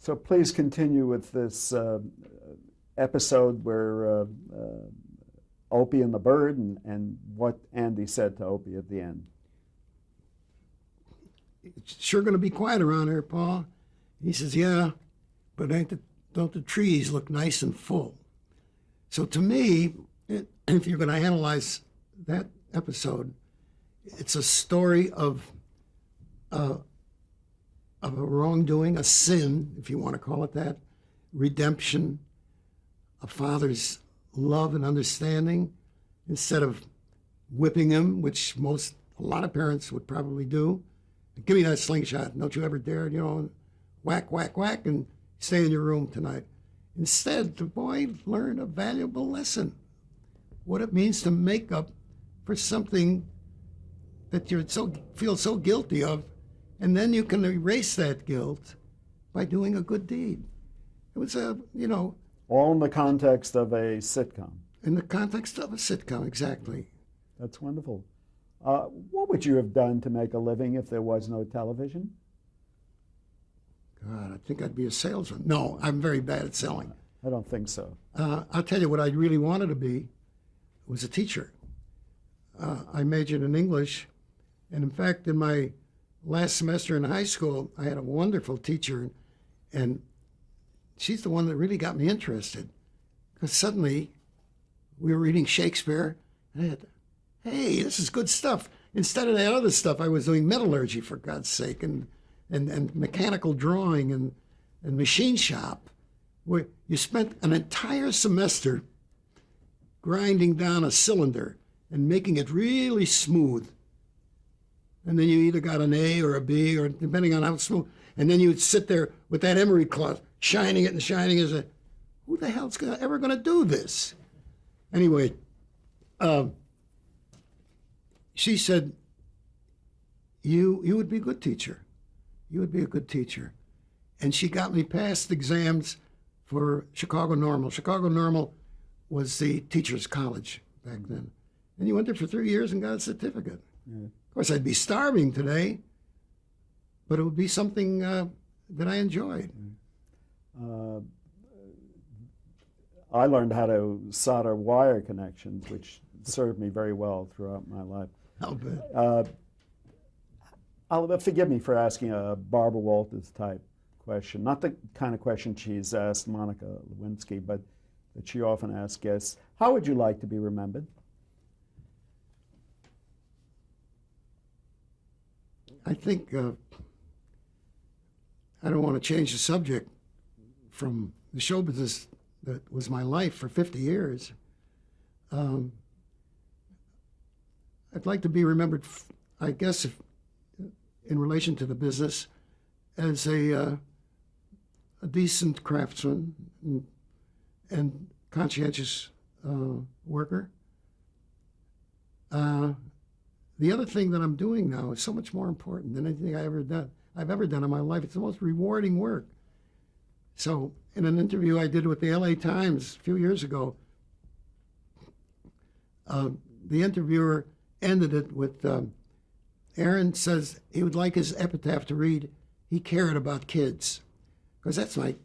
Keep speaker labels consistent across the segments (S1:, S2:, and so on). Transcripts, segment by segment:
S1: So please continue with this episode where Opie and the bird and what Andy said to Opie at the end.
S2: It's sure going to be quiet around here, Paul. He says, yeah, but don't the trees look nice and full? So to me, if you're going to analyze that episode, it's a story of a wrongdoing, a sin, if you want to call it that, redemption, a father's love and understanding, instead of whipping him, which a lot of parents would probably do. Give me that slingshot. Don't you ever dare, whack, whack, whack, and stay in your room tonight. Instead, the boy learned a valuable lesson. What it means to make up for something that you feel so guilty of, and then you can erase that guilt by doing a good deed. It was
S1: all in the context of a sitcom.
S2: In the context of a sitcom, exactly.
S1: That's wonderful. What would you have done to make a living if there was no television?
S2: God, I think I'd be a salesman. No, I'm very bad at selling.
S1: I don't think so.
S2: I'll tell you what I really wanted to be was a teacher. I majored in English, and in fact, in my last semester in high school, I had a wonderful teacher, and she's the one that really got me interested. Because suddenly, we were reading Shakespeare, and I had, hey, this is good stuff. Instead of that other stuff, I was doing metallurgy, for God's sake, and mechanical drawing and machine shop, where you spent an entire semester grinding down a cylinder and making it really smooth. And then you either got an A or a B, or depending on how smooth. And then you'd sit there with that emery cloth, shining it and shining it. And who the hell's ever going to do this? Anyway, she said, you would be a good teacher. You would be a good teacher. And she got me past exams for Chicago Normal. Chicago Normal was the teacher's college back then. And you went there for 3 years and got a certificate. Yeah. Of course, I'd be starving today, but it would be something that I enjoyed.
S1: I learned how to solder wire connections, which served me very well throughout my life.
S2: I'll bet.
S1: Forgive me for asking a Barbara Walters type question, not the kind of question she's asked Monica Lewinsky, but that she often asks guests. How would you like to be remembered?
S2: I think I don't want to change the subject from the show business that was my life for 50 years. I'd like to be remembered, I guess, in relation to the business, as a decent craftsman and conscientious worker. The other thing that I'm doing now is so much more important than anything I've ever done in my life. It's the most rewarding work. So in an interview I did with the LA Times a few years ago, the interviewer ended it with, Aaron says he would like his epitaph to read, he cared about kids. Because that's my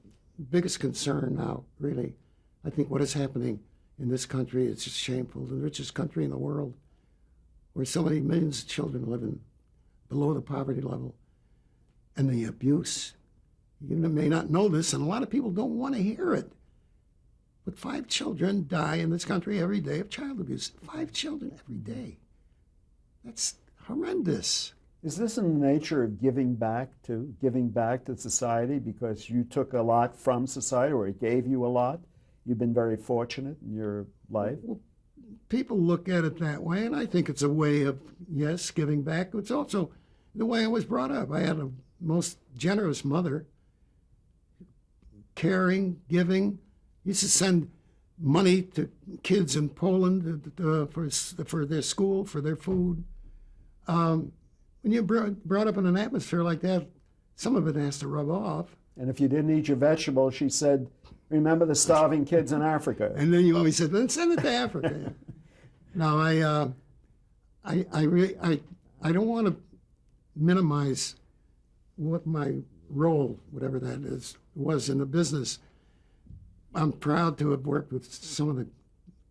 S2: biggest concern now, really. I think what is happening in this country is just shameful. The richest country in the world, where so many millions of children live below the poverty level. And the abuse. You may not know this, and a lot of people don't want to hear it. But 5 children die in this country every day of child abuse. 5 children every day. That's horrendous.
S1: Is this in the nature of giving back to society because you took a lot from society, or it gave you a lot? You've been very fortunate in your life.
S2: Well, people look at it that way, and I think it's a way of, yes, giving back. It's also the way I was brought up. I had a most generous mother, caring, giving. Used to send money to kids in Poland for their school, for their food. When you're brought up in an atmosphere like that, some of it has to rub off.
S1: And if you didn't eat your vegetables, she said, remember the starving kids in Africa.
S2: And then you always said, then send it to Africa. Now, I don't want to minimize what my role, whatever that is, was in the business. I'm proud to have worked with some of the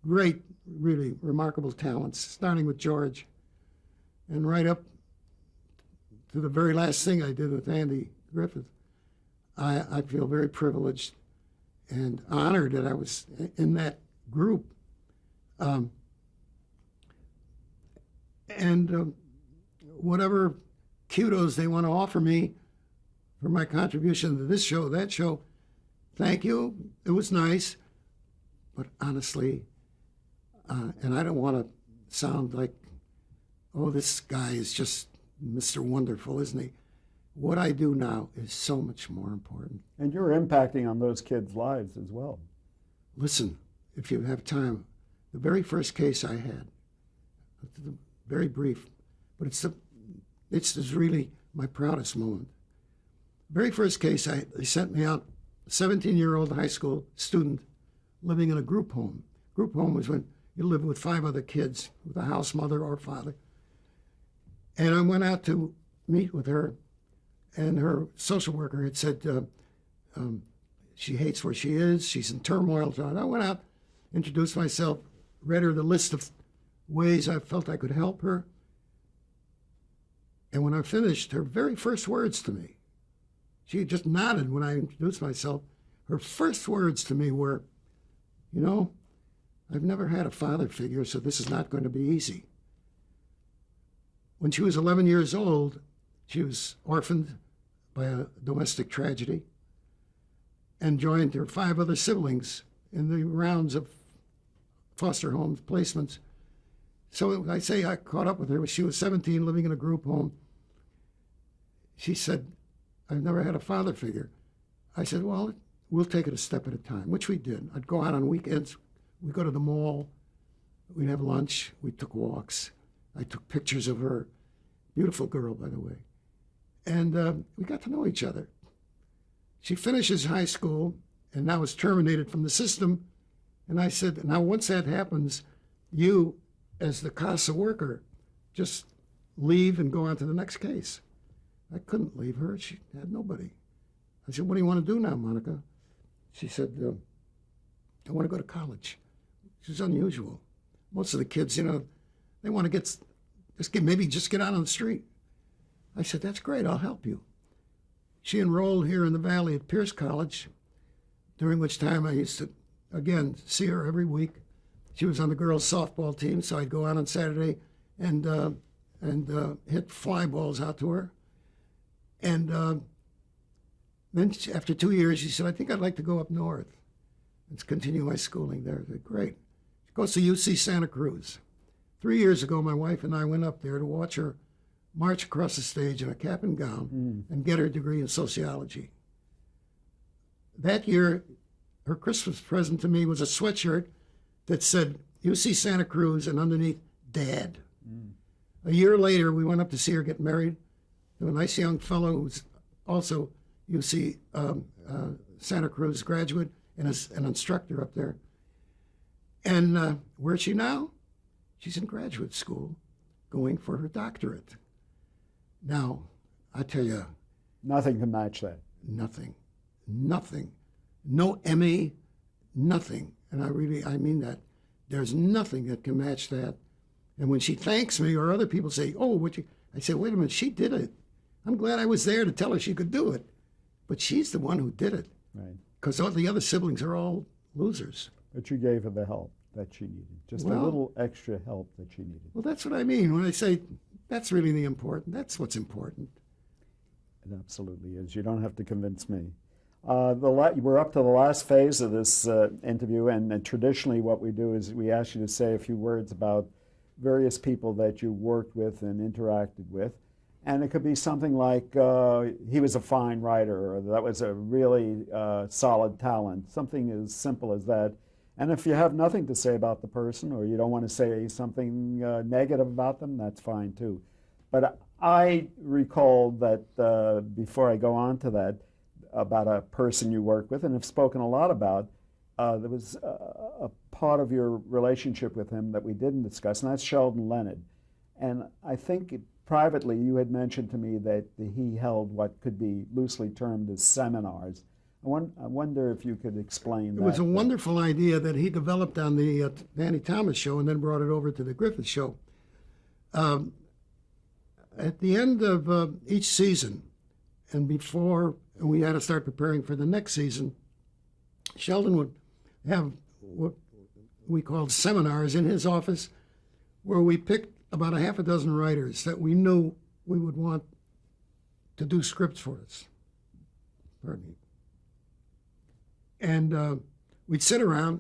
S2: great, really remarkable talents, starting with George, and right up to the very last thing I did with Andy Griffith. I feel very privileged and honored that I was in that group. Whatever kudos they want to offer me for my contribution to this show, that show, thank you. It was nice. But honestly, and I don't want to sound like, oh, this guy is just Mr. Wonderful, isn't he? What I do now is so much more important.
S1: And you're impacting on those kids' lives as well.
S2: Listen, if you have time, the very first case I had, very brief, but it's really my proudest moment. Very first case, they sent me out, a 17-year-old high school student living in a group home. Group home was when you live with 5 other kids, with a house mother or father. And I went out to meet with her, and her social worker had said she hates where she is, she's in turmoil. So I went out, introduced myself, read her the list of ways I felt I could help her. And when I finished, her very first words to me, she just nodded when I introduced myself. Her first words to me were, you know, I've never had a father figure, so this is not going to be easy. When she was 11 years old, she was orphaned by a domestic tragedy and joined her 5 other siblings in the rounds of foster homes placements. So I say I caught up with her when she was 17, living in a group home. She said, I've never had a father figure. I said, well, we'll take it a step at a time, which we did. I'd go out on weekends. We'd go to the mall. We'd have lunch. We took walks. I took pictures of her. Beautiful girl, by the way. And we got to know each other. She finishes high school and now is terminated from the system. And I said, now once that happens, you, as the CASA worker, just leave and go on to the next case. I couldn't leave her. She had nobody. I said, what do you want to do now, Monica? She said, I want to go to college. Which is unusual. Most of the kids, you know, they want to maybe just get out on the street. I said, that's great, I'll help you. She enrolled here in the Valley at Pierce College, during which time I used to, again, see her every week. She was on the girls' softball team, so I'd go out on Saturday and hit fly balls out to her. And then after 2 years, she said, I think I'd like to go up north and continue my schooling there. I said, great. She goes to UC Santa Cruz. 3 years ago, my wife and I went up there to watch her march across the stage in a cap and gown and get her degree in sociology. That year, her Christmas present to me was a sweatshirt that said UC Santa Cruz and underneath, Dad. A year later, we went up to see her get married to a nice young fellow who's also UC Santa Cruz graduate and is an instructor up there. And where's she now? She's in graduate school going for her doctorate. Now, I tell you.
S1: Nothing can match that.
S2: Nothing. No Emmy, nothing. And I mean that. There's nothing that can match that. And when she thanks me or other people say, oh, I say, wait a minute, she did it. I'm glad I was there to tell her she could do it. But she's the one who did it. Right. Because all the other siblings are all losers.
S1: But you gave her the help that she needed. Just a little extra help that she needed.
S2: Well, that's what I mean when I say that's really that's what's important.
S1: It absolutely is. You don't have to convince me. We're up to the last phase of this interview, and traditionally what we do is we ask you to say a few words about various people that you worked with and interacted with. And it could be something like, he was a fine writer, or that was a really solid talent, something as simple as that. And if you have nothing to say about the person, or you don't want to say something negative about them, that's fine too. But I recall that before I go on to that, about a person you work with and have spoken a lot about, there was a part of your relationship with him that we didn't discuss, and that's Sheldon Leonard. And I think privately, you had mentioned to me that he held what could be loosely termed as seminars. I wonder if you could explain that.
S2: It was a wonderful idea that he developed on the Danny Thomas show and then brought it over to the Griffith show. At the end of each season, and before we had to start preparing for the next season, Sheldon would have what we called seminars in his office, where we picked about a half a dozen writers that we knew we would want to do scripts for us. Pardon me. And we'd sit around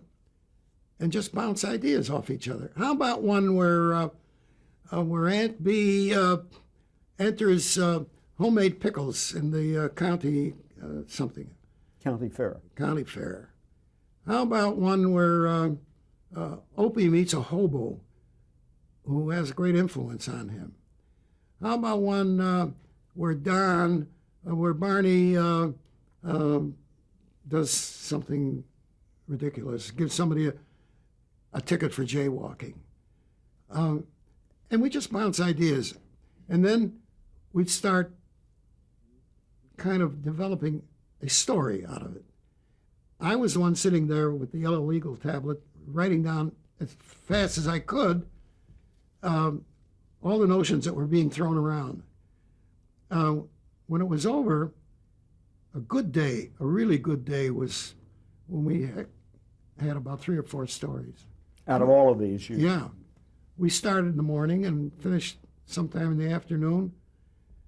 S2: and just bounce ideas off each other. How about one where Aunt B enters homemade pickles in the county something?
S1: County Fair.
S2: County Fair. How about one where Opie meets a hobo who has a great influence on him? How about one where Barney does something ridiculous, gives somebody a ticket for jaywalking? And we just bounce ideas. And then we'd start kind of developing a story out of it. I was the one sitting there with the yellow legal tablet, writing down as fast as I could all the notions that were being thrown around. When it was over, a good day, a really good day, was when we had about 3 or 4 stories.
S1: Out of all of these, you...
S2: Yeah. We started in the morning and finished sometime in the afternoon.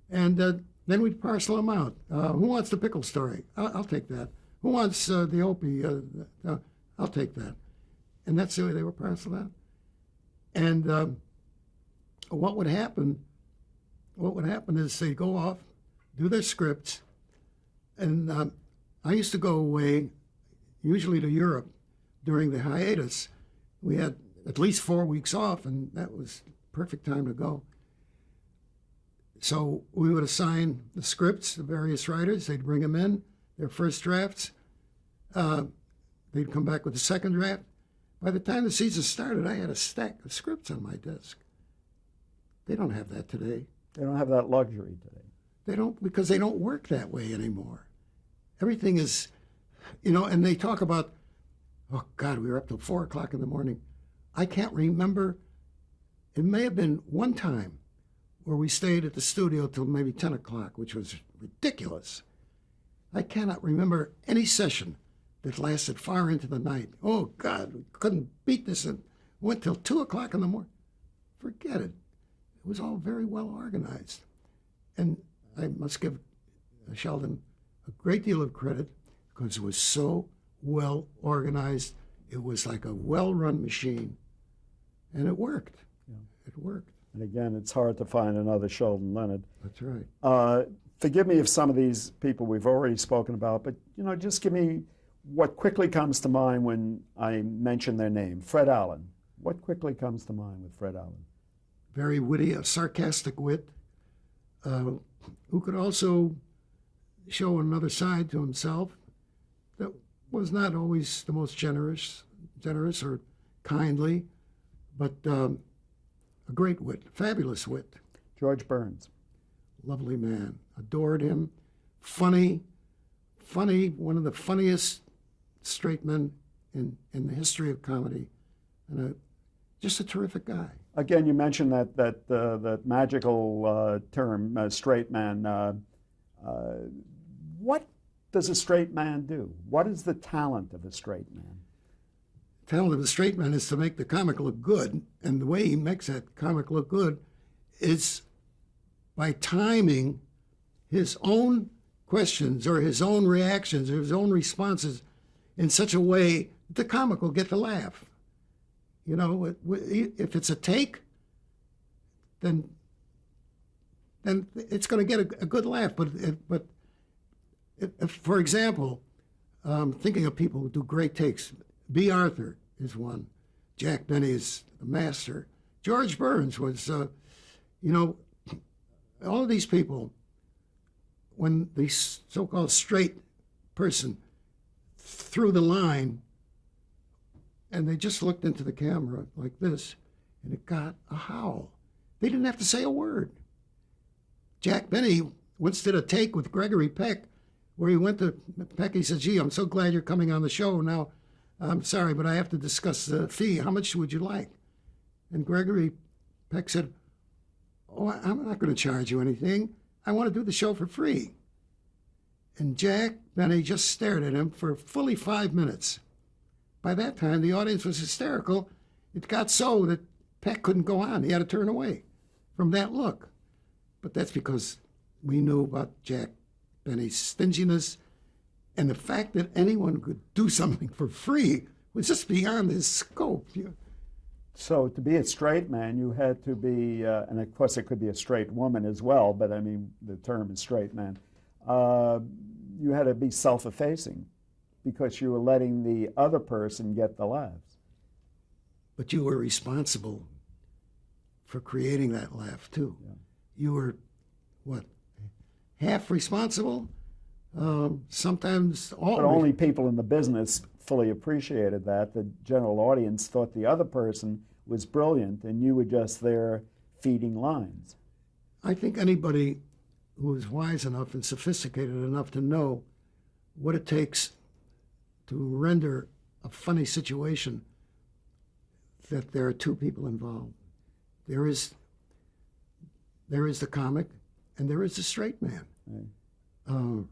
S2: And then we'd parcel them out. Who wants the pickle story? I'll take that. Who wants the Opie? I'll take that. And that's the way they were parceled out. And what would happen is they'd go off, do their scripts, and I used to go away, usually to Europe, during the hiatus. We had at least 4 weeks off, and that was perfect time to go. So we would assign the scripts to various writers. They'd bring them in, their first drafts. They'd come back with a second draft. By the time the season started, I had a stack of scripts on my desk. They don't have that today.
S1: They don't have that luxury today.
S2: They don't, because they don't work that way anymore. Everything is, and they talk about, oh God, we were up till 4 o'clock in the morning. I can't remember. It may have been one time where we stayed at the studio till maybe 10 o'clock, which was ridiculous. I cannot remember any session that lasted far into the night. Oh God, we couldn't beat this. It went till 2 o'clock in the morning. Forget it. It was all very well organized. And I must give Sheldon a great deal of credit because it was so well organized. It was like a well-run machine. And it worked. Yeah. It worked.
S1: And again, it's hard to find another Sheldon Leonard.
S2: That's right.
S1: Forgive me if some of these people we've already spoken about, but just give me what quickly comes to mind when I mention their name. Fred Allen. What quickly comes to mind with Fred Allen?
S2: Very witty, a sarcastic wit, who could also show another side to himself that was not always the most generous or kindly, but a great wit, fabulous wit.
S1: George Burns.
S2: Lovely man. Adored him. Funny, one of the funniest straight men in the history of comedy. And just a terrific guy. Again,
S1: you mentioned that magical term, straight man. What does a straight man do? What is the talent of a straight man?
S2: Talent of a straight man is to make the comic look good, and the way he makes that comic look good is by timing his own questions or his own reactions or his own responses in such a way that the comic will get the laugh. If it's a take, then it's going to get a good laugh. But if, for example, thinking of people who do great takes, B. Arthur is one. Jack Benny is the master. George Burns was, all of these people, when the so-called straight person threw the line, and they just looked into the camera like this, and it got a howl. They didn't have to say a word. Jack Benny once did a take with Gregory Peck where he went to Peck. He said, "Gee, I'm so glad you're coming on the show. Now, I'm sorry, but I have to discuss the fee. How much would you like?" And Gregory Peck said, "Oh, I'm not going to charge you anything. I want to do the show for free." And Jack Benny just stared at him for fully 5 minutes. By that time, the audience was hysterical. It got so that Peck couldn't go on. He had to turn away from that look. But that's because we knew about Jack Benny's stinginess, and the fact that anyone could do something for free was just beyond his scope.
S1: So to be a straight man, you had to be, and of course it could be a straight woman as well, but I mean the term is straight man. You had to be self-effacing because you were letting the other person get the laughs.
S2: But you were responsible for creating that laugh too. Yeah. You were, what, half responsible? Sometimes all.
S1: But only people in the business fully appreciated that. The general audience thought the other person was brilliant, and you were just there feeding lines.
S2: I think anybody who is wise enough and sophisticated enough to know what it takes to render a funny situation, that there are two people involved. There is the comic, and there is the straight man. Right.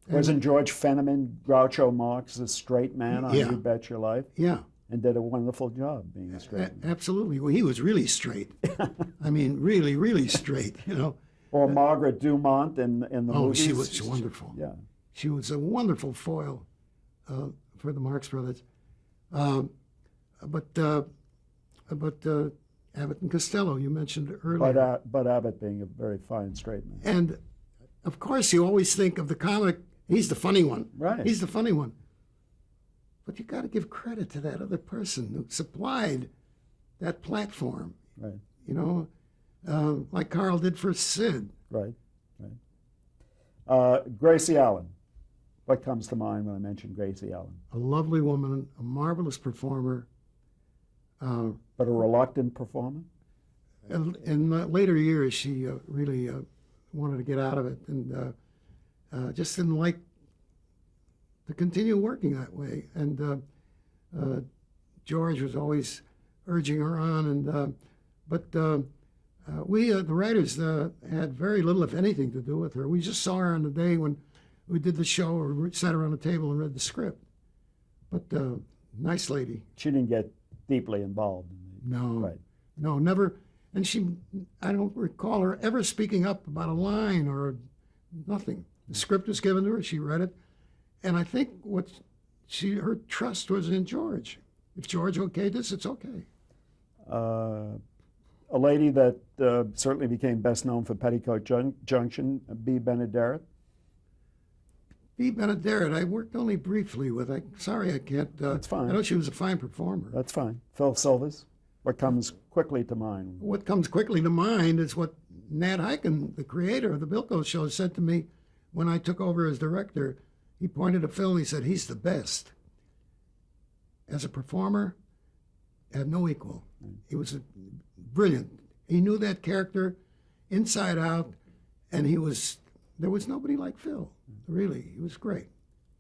S1: Wasn't George Fenneman, Groucho Marx, a straight man on
S2: Yeah.
S1: You Bet Your Life?
S2: Yeah.
S1: And did a wonderful job being a straight man.
S2: Absolutely. Well, he was really straight. I mean, really, really straight, you know.
S1: Or Margaret Dumont in the movies.
S2: She was wonderful.
S1: Yeah.
S2: She was a wonderful foil for the Marx Brothers. But Abbott and Costello, you mentioned earlier.
S1: Bud Abbott being a very fine straight man.
S2: And, of course, you always think of the comic, he's the funny one.
S1: Right.
S2: He's the funny one. But you got to give credit to that other person who supplied that platform.
S1: Right.
S2: You know, like Carl did for Sid.
S1: Right, right. Gracie Allen. What comes to mind when I mention Gracie Allen?
S2: A lovely woman, a marvelous performer.
S1: But a reluctant performer?
S2: In later years, she really wanted to get out of it and just didn't like to continue working that way. And George was always urging her on. But we, the writers, had very little, if anything, to do with her. We just saw her on the day when we did the show, or sat around the table and read the script. But nice lady.
S1: She didn't get deeply involved.
S2: No.
S1: Right.
S2: No, never. And I don't recall her ever speaking up about a line or nothing. The script was given to her, she read it. And I think her trust was in George. If George okayed this, it's okay.
S1: A lady that certainly became best known for Petticoat Junction, Bea Benaderet.
S2: Bea Benaderet, I worked only briefly with. Sorry, I can't.
S1: That's fine.
S2: I know she was a fine performer.
S1: That's fine. Phil Silvers. What comes quickly to mind?
S2: What comes quickly to mind is what Nat Hiken, the creator of the Bilko Show, said to me when I took over as director. He pointed to Phil and he said, "He's the best. As a performer, had no equal. He was brilliant. He knew that character inside out, and there was nobody like Phil. Really, he was great."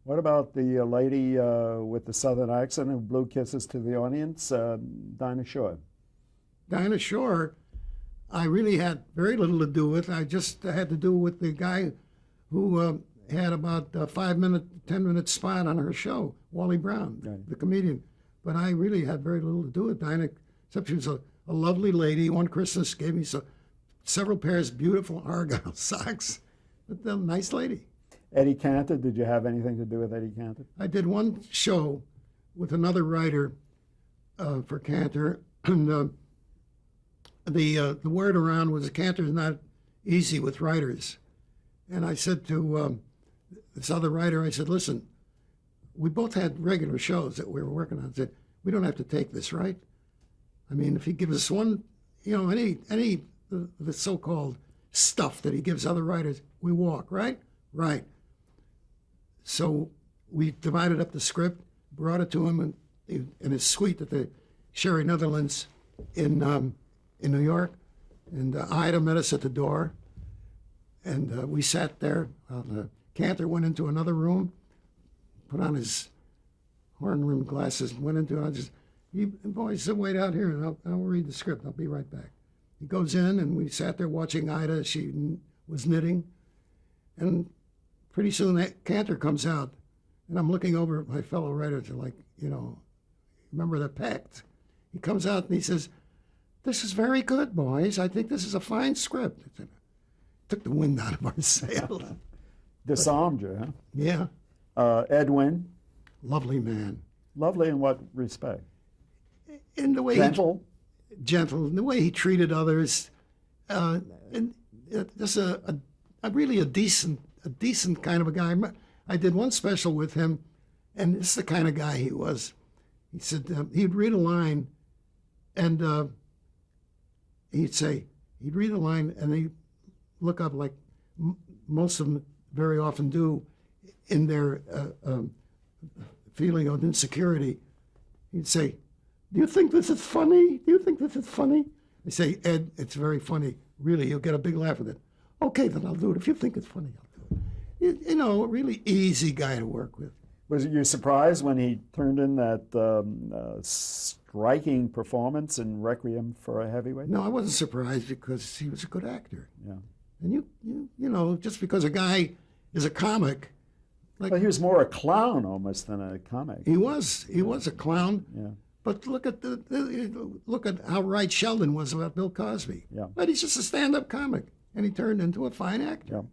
S1: What about the lady with the southern accent who blew kisses to the audience, Dinah Shore?
S2: Dinah Shore, I really had very little to do with. I just had to do with the guy who had about a 5-minute, 10-minute spot on her show, Wally Brown,
S1: right.
S2: The comedian. But I really had very little to do with Dinah, except she was a lovely lady. One Christmas gave me several pairs of beautiful Argyle socks. But a nice lady.
S1: Eddie Cantor, did you have anything to do with Eddie Cantor?
S2: I did one show with another writer for Cantor, and the word around was Cantor's not easy with writers. And I said to this other writer, I said, "Listen, we both had regular shows that we were working on." I said, "We don't have to take this, right? I mean, if he gives us one, any the so-called stuff that he gives other writers, we walk, right? Right." So we divided up the script, brought it to him in his suite at the Sherry Netherlands in New York, and Ida met us at the door, And we sat there. The Cantor went into another room, put on his horn-rimmed glasses, went into. I just, you boys, wait out here, and I'll read the script. I'll be right back. He goes in, and we sat there watching Ida. She was knitting, and pretty soon that Cantor comes out, and I'm looking over at my fellow writers, like, remember the pact. He comes out and he says, "This is very good, boys. I think this is a fine script." It took the wind out of our sails.
S1: Disarmed you, huh?
S2: Yeah,
S1: Edwin,
S2: lovely man.
S1: lovely in what respect?
S2: In the way
S1: Gentle?
S2: gentle, in the way he treated others, and just really a decent kind of a guy. I did one special with him, and this is the kind of guy he was. He said he'd read a line, and he'd read a line, and he'd look up like most of them very often do in their feeling of insecurity. He'd say, "Do you think this is funny? Do you think this is funny?" I say, "Ed, it's very funny. Really, you'll get a big laugh with it." "Okay, then I'll do it. If you think it's funny, I'll do it." A really easy guy to work with.
S1: Was you surprised when he turned in that striking performance in Requiem for a Heavyweight?
S2: No, I wasn't surprised because he was a good actor.
S1: Yeah.
S2: And just because a guy is a comic, like
S1: Well, he was more a clown almost than a comic.
S2: he was a clown.
S1: Yeah.
S2: But look at look at how right Sheldon was about Bill Cosby.
S1: Yeah.
S2: But he's just a stand-up comic, and he turned into a fine actor.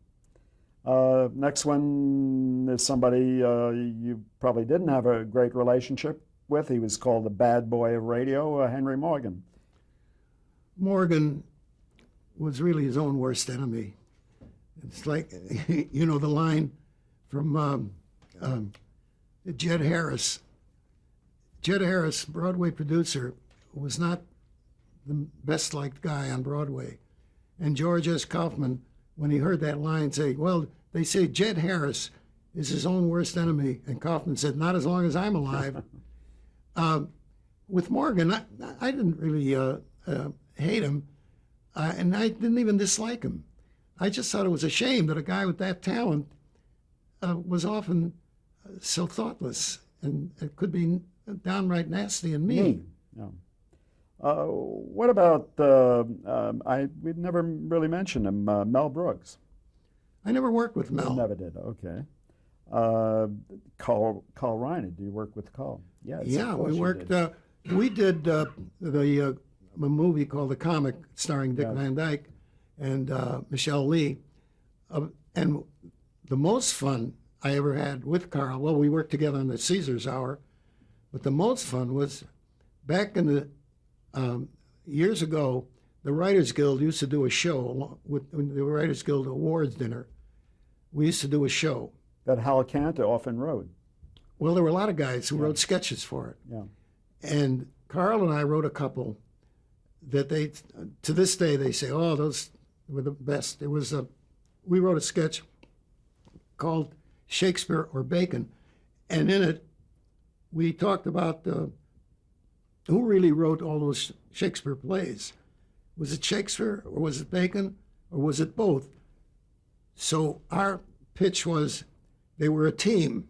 S1: Yeah. Next one is somebody you probably didn't have a great relationship with. He was called the bad boy of radio, Henry Morgan.
S2: Morgan was really his own worst enemy. It's like, the line from Jed Harris. Jed Harris, Broadway producer, was not the best liked guy on Broadway. And George S. Kaufman, when he heard that line, say, "Well, they say Jed Harris is his own worst enemy." And Kaufman said, "Not as long as I'm alive." With Morgan, I didn't really hate him, and I didn't even dislike him. I just thought it was a shame that a guy with that talent was often so thoughtless, and it could be downright nasty and mean.
S1: Yeah. What about, we never really mentioned him, Mel Brooks.
S2: I never worked with Mel.
S1: Never did, okay. Carl Reiner, do you work with Carl? Yes.
S2: Yeah,
S1: of course
S2: we
S1: you
S2: worked.
S1: did.
S2: We did a movie called The Comic, starring Dick
S1: Yes.
S2: Van Dyke and Michelle Lee. And the most fun I ever had with Carl, well, we worked together on the Caesar's Hour, but the most fun was back in the years ago. The Writers Guild used to do a show with the Writers Guild Awards dinner. We used to do a show.
S1: That Hal Cantor often wrote.
S2: Well, there were a lot of guys who wrote sketches for it.
S1: Yeah.
S2: And Carl and I wrote a couple that they, to this day, they say, "Oh, those were the best." We wrote a sketch called Shakespeare or Bacon, and in it, we talked about who really wrote all those Shakespeare plays. Was it Shakespeare, or was it Bacon, or was it both? So our pitch was they were a team,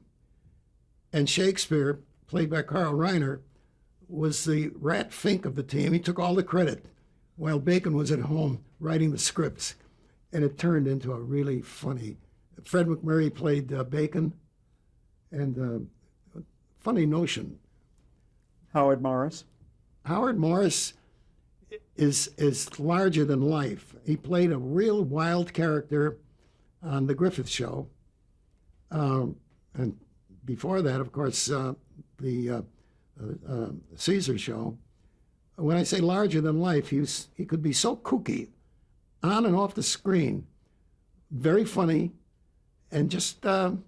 S2: and Shakespeare, played by Carl Reiner, was the rat fink of the team. He took all the credit, while Bacon was at home writing the scripts, and it turned into a really funny. Fred McMurray played Bacon, and funny notion.
S1: Howard Morris.
S2: Howard Morris is larger than life. He played a real wild character on the Griffith Show, and before that, of course, the Caesar Show. When I say larger than life, he could be so kooky, on and off the screen, very funny, and just kind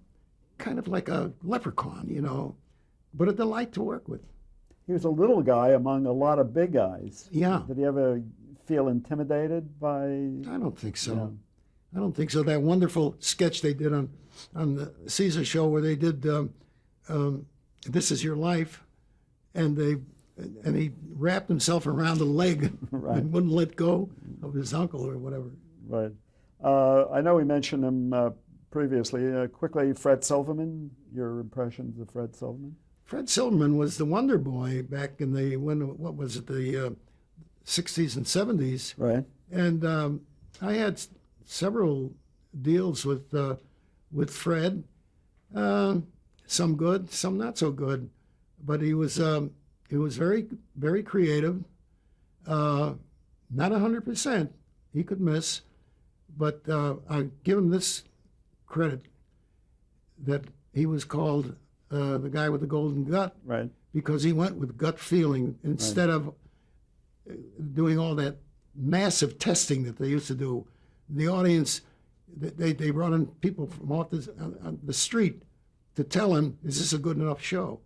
S2: of like a leprechaun, but a delight to work with.
S1: He was a little guy among a lot of big guys.
S2: Yeah.
S1: Did he ever feel intimidated by?
S2: I don't think so.
S1: Yeah.
S2: I don't think so. That wonderful sketch they did on the Caesar Show where they did "This Is Your Life," and he wrapped himself around the leg
S1: Right.
S2: and wouldn't let go of his uncle or whatever.
S1: Right. I know we mentioned him previously. Quickly, Fred Silverman, your impressions of Fred Silverman?
S2: Fred Silverman was the Wonder Boy back in the, what was it, the 60s and 70s.
S1: Right.
S2: And I had several deals with Fred, some good, some not so good, but he was very, very creative. Not 100%, he could miss, but I give him this credit that he was called the guy with the golden gut,
S1: Right.
S2: because he went with gut feeling instead of doing all that massive testing that they used to do. The audience, they brought in people from off the street to tell him, is this a good enough show?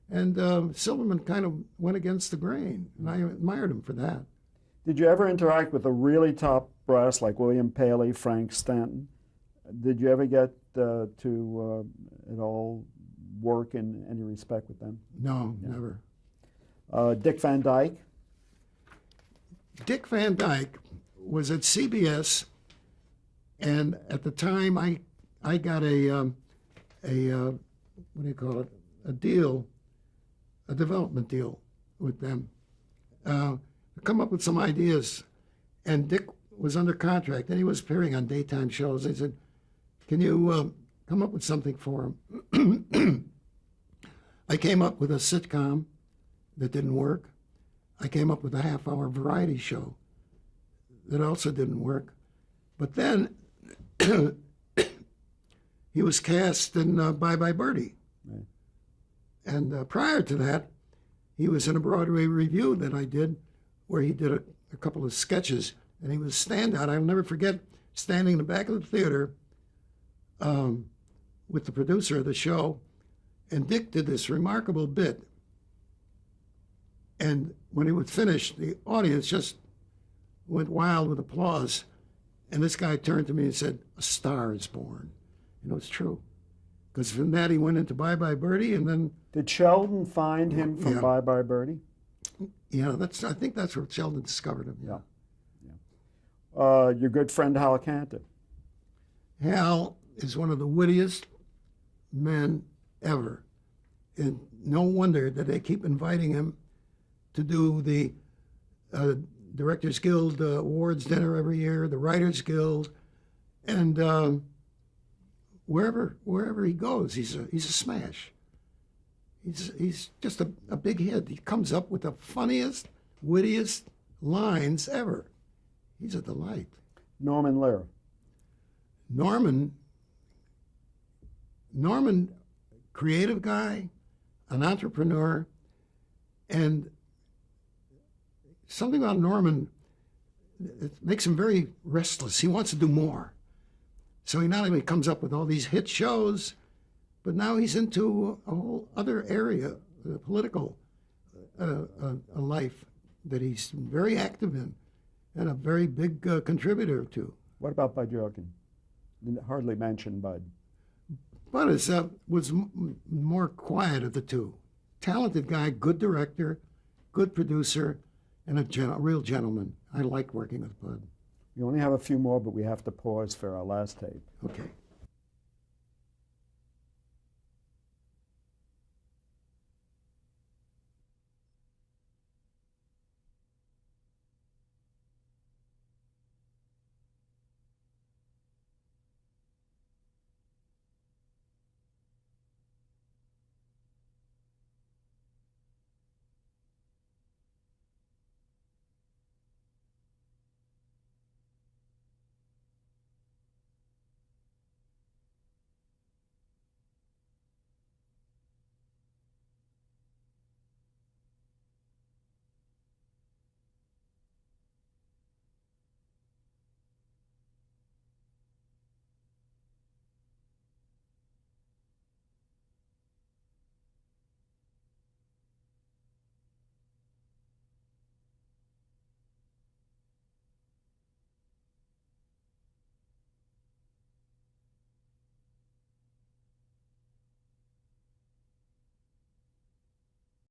S2: And Silverman kind of went against the grain, and I admired him for that.
S1: Did you ever interact with the really top brass like William Paley, Frank Stanton? Did you ever get to at all work in any respect with them?
S2: No, never.
S1: Dick Van Dyke?
S2: Dick Van Dyke was at CBS, and at the time I got a what do you call it? A deal, a development deal with them. To come up with some ideas, and Dick was under contract, and he was appearing on daytime shows. They said, "Can you come up with something for him?" I came up with a sitcom that didn't work. I came up with a half-hour variety show that also didn't work. But then he was cast in Bye Bye Birdie.
S1: Right.
S2: And prior to that, he was in a Broadway review that I did where he did a couple of sketches, and he was standout. I'll never forget standing in the back of the theater with the producer of the show, and Dick did this remarkable bit. And when he was finished, the audience just went wild with applause. And this guy turned to me and said, "A star is born." You know, it's true. Because from that, he went into Bye Bye Birdie, and then,
S1: Did Sheldon find him from
S2: Yeah.
S1: Bye Bye Birdie?
S2: I think that's where Sheldon discovered him.
S1: Yeah. Your good friend Hal Cantor?
S2: Hal is one of the wittiest men ever. And no wonder that they keep inviting him to do the Directors Guild Awards dinner every year, the Writers Guild, and wherever he goes, he's a smash. He's just a big hit. He comes up with the funniest, wittiest lines ever. He's a delight.
S1: Norman Lear?
S2: Norman, creative guy, an entrepreneur, and something about Norman, it makes him very restless. He wants to do more. So he not only comes up with all these hit shows, but now he's into a whole other area, the political life that he's very active in and a very big contributor to.
S1: What about Bud Yorkin? Hardly mentioned Bud.
S2: Bud was more quiet of the two. Talented guy, good director, good producer, and a real gentleman. I like working with Bud.
S1: We only have a few more, but we have to pause for our last tape.
S2: Okay.